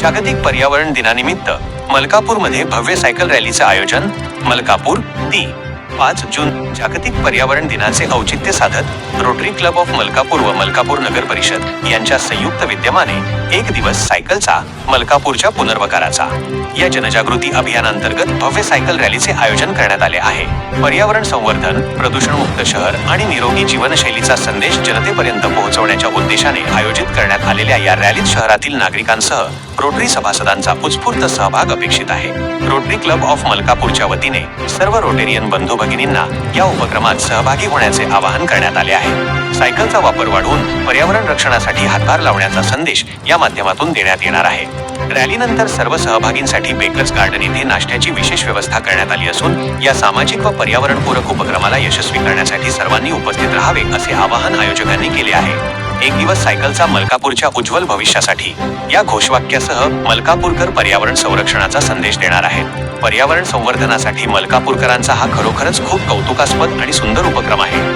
जागतिक पर्यावरण दिनानिमित्त मलकापूरमध्ये भव्य सायकल रॅलीचे आयोजन. मलकापूर 5 जून जागतिक पर्यावरण दिनाचे औचित्य साधत रोटरी क्लब ऑफ मलकापूर व मलकापूर नगर परिषद यांच्या संयुक्त विद्यमाने एक दिवस सायकलचा मलकापूरच्या पुनर्वकाराचा या जनजागृती अभियानांतर्गत भव्य सायकल रॅलीचे आयोजन करण्यात आले आहे. पर्यावरण संवर्धन, प्रदूषणमुक्त शहर आणि निरोगी जीवनशैलीचा संदेश जनतेपर्यंत पोहोचवण्याच्या उद्देशाने आयोजित करण्यात आलेल्या या रॅलीत शहरातील नागरिकांसह रोटरी सभासदांचा उत्स्फूर्त सहभाग अपेक्षित आहे. रोटरी क्लब ऑफ मलकापूरच्या वतीने सर्व रोटेरियन बंधू भगिनींना या उपक्रमात सहभागी होण्याचे आवाहन करण्यात आले आहे. सायकलचा वापर वाढवून पर्यावरण रक्षणासाठी हातभार लावण्याचा संदेश या माध्यमातून देण्यात येणार आहे. रॅलीनंतर सर्व सहभागींसाठी बेकर्स गार्डन येथे नाश्त्याची विशेष व्यवस्था करण्यात आली असून या सामाजिक व पर्यावरणपूरक उपक्रमाला यशस्वी करण्यासाठी सर्वांनी उपस्थित राहावे असे आवाहन आयोजकांनी केले आहे. एक दिवस सायकलचा मलकापूरच्या उज्ज्वल भविष्यासाठी या घोषवाक्यासह मलकापूरकर पर्यावरण संरक्षणाचा संदेश देणार आहेत. पर्यावरण संवर्धनासाठी मलकापूरकरांचा हा खरोखरच खूप कौतुकास्पद आणि सुंदर उपक्रम आहे.